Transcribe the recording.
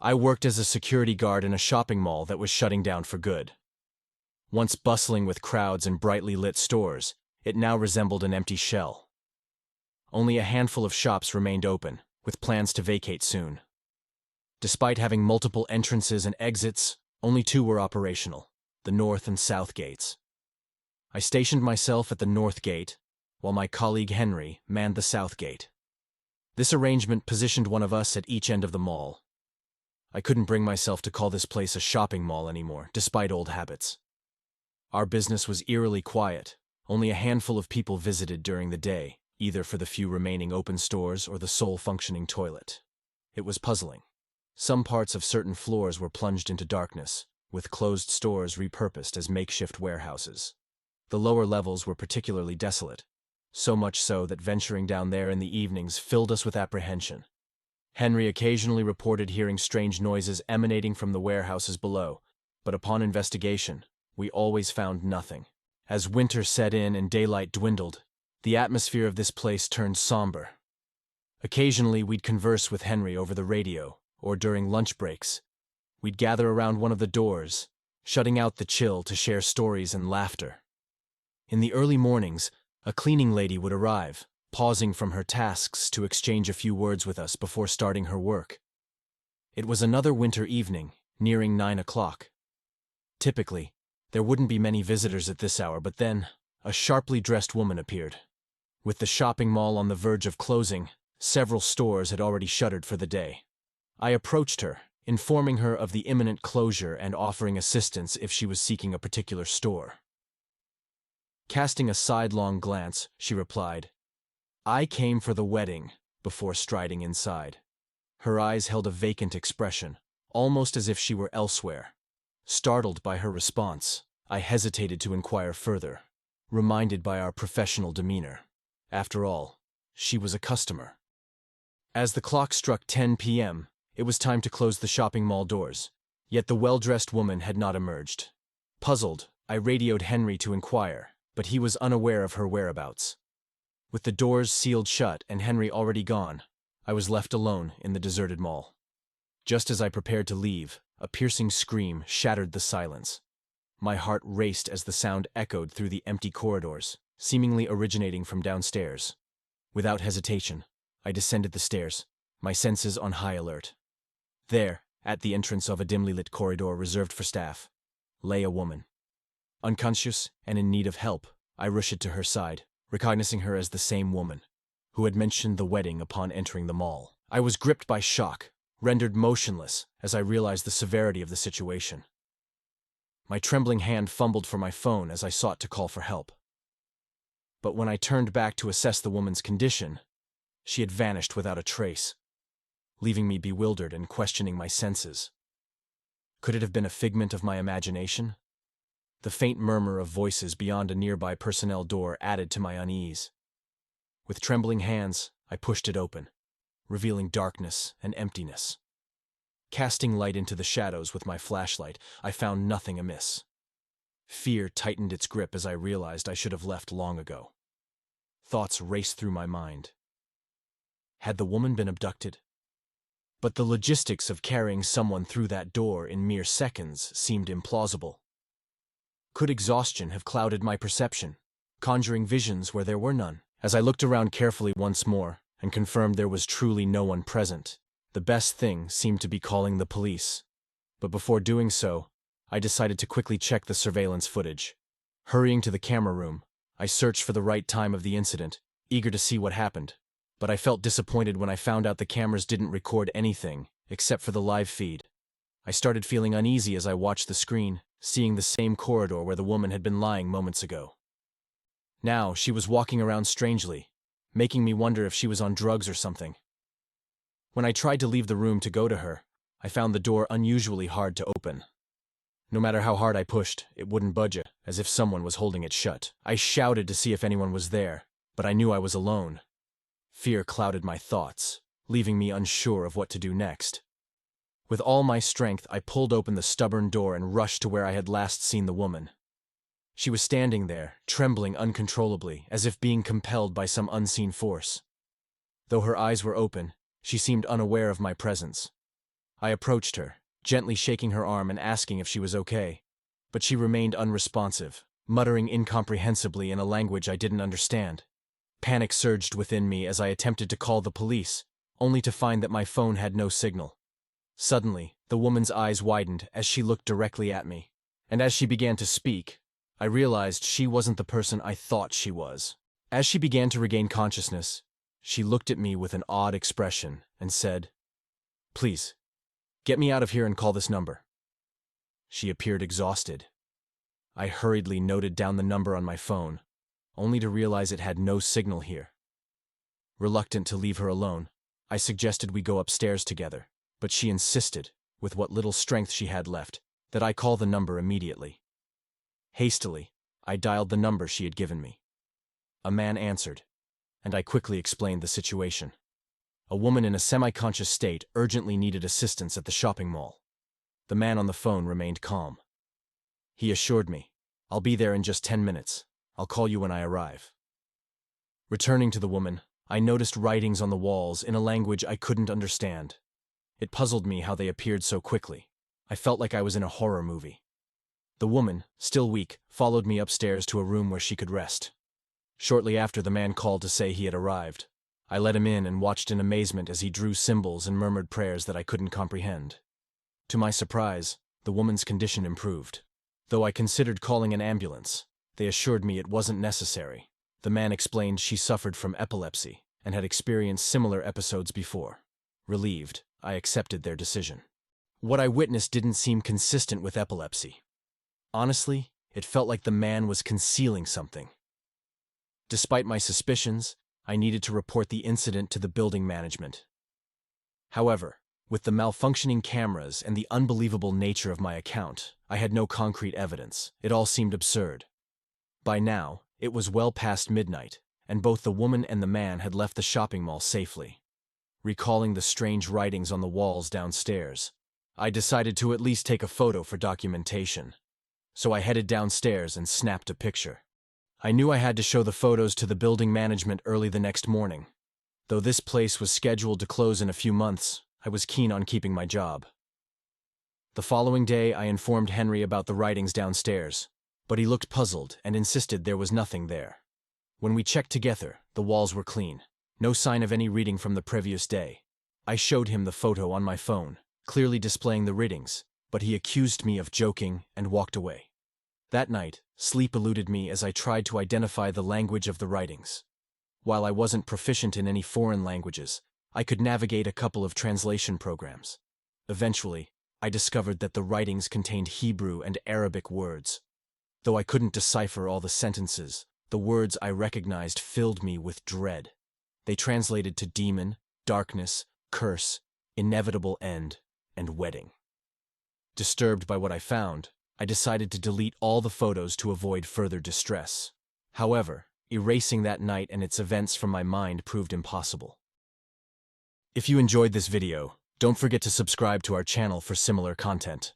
I worked as a security guard in a shopping mall that was shutting down for good. Once bustling with crowds and brightly lit stores, it now resembled an empty shell. Only a handful of shops remained open, with plans to vacate soon. Despite having multiple entrances and exits, only two were operational, the north and south gates. I stationed myself at the north gate, while my colleague Henry manned the south gate. This arrangement positioned one of us at each end of the mall. I couldn't bring myself to call this place a shopping mall anymore, despite old habits. Our business was eerily quiet. Only a handful of people visited during the day, either for the few remaining open stores or the sole functioning toilet. It was puzzling. Some parts of certain floors were plunged into darkness, with closed stores repurposed as makeshift warehouses. The lower levels were particularly desolate, so much so that venturing down there in the evenings filled us with apprehension. Henry occasionally reported hearing strange noises emanating from the warehouses below, but upon investigation, we always found nothing. As winter set in and daylight dwindled, the atmosphere of this place turned somber. Occasionally, we'd converse with Henry over the radio, or during lunch breaks. We'd gather around one of the doors, shutting out the chill to share stories and laughter. In the early mornings, a cleaning lady would arrive, pausing from her tasks to exchange a few words with us before starting her work. It was another winter evening, nearing 9 o'clock. Typically, there wouldn't be many visitors at this hour, but then, a sharply dressed woman appeared. With the shopping mall on the verge of closing, several stores had already shuttered for the day. I approached her, informing her of the imminent closure and offering assistance if she was seeking a particular store. Casting a sidelong glance, she replied, "I came for the wedding," before striding inside. Her eyes held a vacant expression, almost as if she were elsewhere. Startled by her response, I hesitated to inquire further, reminded by our professional demeanor. After all, she was a customer. As the clock struck 10 p.m., it was time to close the shopping mall doors, yet the well-dressed woman had not emerged. Puzzled, I radioed Henry to inquire, but he was unaware of her whereabouts. With the doors sealed shut and Henry already gone, I was left alone in the deserted mall. Just as I prepared to leave, a piercing scream shattered the silence. My heart raced as the sound echoed through the empty corridors, seemingly originating from downstairs. Without hesitation, I descended the stairs, my senses on high alert. There, at the entrance of a dimly lit corridor reserved for staff, lay a woman. Unconscious and in need of help, I rushed to her side, recognizing her as the same woman who had mentioned the wedding upon entering the mall. I was gripped by shock, rendered motionless as I realized the severity of the situation. My trembling hand fumbled for my phone as I sought to call for help. But when I turned back to assess the woman's condition, she had vanished without a trace, leaving me bewildered and questioning my senses. Could it have been a figment of my imagination? The faint murmur of voices beyond a nearby personnel door added to my unease. With trembling hands, I pushed it open, revealing darkness and emptiness. Casting light into the shadows with my flashlight, I found nothing amiss. Fear tightened its grip as I realized I should have left long ago. Thoughts raced through my mind. Had the woman been abducted? But the logistics of carrying someone through that door in mere seconds seemed implausible. Could exhaustion have clouded my perception, conjuring visions where there were none? As I looked around carefully once more and confirmed there was truly no one present, the best thing seemed to be calling the police. But before doing so, I decided to quickly check the surveillance footage. Hurrying to the camera room, I searched for the right time of the incident, eager to see what happened. But I felt disappointed when I found out the cameras didn't record anything, except for the live feed. I started feeling uneasy as I watched the screen, seeing the same corridor where the woman had been lying moments ago. Now, she was walking around strangely, making me wonder if she was on drugs or something. When I tried to leave the room to go to her, I found the door unusually hard to open. No matter how hard I pushed, it wouldn't budge, as if someone was holding it shut. I shouted to see if anyone was there, but I knew I was alone. Fear clouded my thoughts, leaving me unsure of what to do next. With all my strength, I pulled open the stubborn door and rushed to where I had last seen the woman. She was standing there, trembling uncontrollably, as if being compelled by some unseen force. Though her eyes were open, she seemed unaware of my presence. I approached her, gently shaking her arm and asking if she was okay. But she remained unresponsive, muttering incomprehensibly in a language I didn't understand. Panic surged within me as I attempted to call the police, only to find that my phone had no signal. Suddenly, the woman's eyes widened as she looked directly at me, and as she began to speak, I realized she wasn't the person I thought she was. As she began to regain consciousness, she looked at me with an odd expression and said, "Please, get me out of here and call this number." She appeared exhausted. I hurriedly noted down the number on my phone, only to realize it had no signal here. Reluctant to leave her alone, I suggested we go upstairs together, but she insisted, with what little strength she had left, that I call the number immediately. Hastily, I dialed the number she had given me. A man answered, and I quickly explained the situation. A woman in a semi-conscious state urgently needed assistance at the shopping mall. The man on the phone remained calm. He assured me, "I'll be there in just 10 minutes. I'll call you when I arrive." Returning to the woman, I noticed writings on the walls in a language I couldn't understand. It puzzled me how they appeared so quickly. I felt like I was in a horror movie. The woman, still weak, followed me upstairs to a room where she could rest. Shortly after, the man called to say he had arrived. I let him in and watched in amazement as he drew symbols and murmured prayers that I couldn't comprehend. To my surprise, the woman's condition improved. Though I considered calling an ambulance, they assured me it wasn't necessary. The man explained she suffered from epilepsy and had experienced similar episodes before. Relieved, I accepted their decision. What I witnessed didn't seem consistent with epilepsy. Honestly, it felt like the man was concealing something. Despite my suspicions, I needed to report the incident to the building management. However, with the malfunctioning cameras and the unbelievable nature of my account, I had no concrete evidence. It all seemed absurd. By now, it was well past midnight, and both the woman and the man had left the shopping mall safely. Recalling the strange writings on the walls downstairs, I decided to at least take a photo for documentation. So I headed downstairs and snapped a picture. I knew I had to show the photos to the building management early the next morning. Though this place was scheduled to close in a few months, I was keen on keeping my job. The following day, I informed Henry about the writings downstairs, but he looked puzzled and insisted there was nothing there. When we checked together, the walls were clean. No sign of any reading from the previous day. I showed him the photo on my phone, clearly displaying the readings, but he accused me of joking and walked away. That night, sleep eluded me as I tried to identify the language of the writings. While I wasn't proficient in any foreign languages, I could navigate a couple of translation programs. Eventually, I discovered that the writings contained Hebrew and Arabic words. Though I couldn't decipher all the sentences, the words I recognized filled me with dread. They translated to demon, darkness, curse, inevitable end, and wedding. Disturbed by what I found, I decided to delete all the photos to avoid further distress. However, erasing that night and its events from my mind proved impossible. If you enjoyed this video, don't forget to subscribe to our channel for similar content.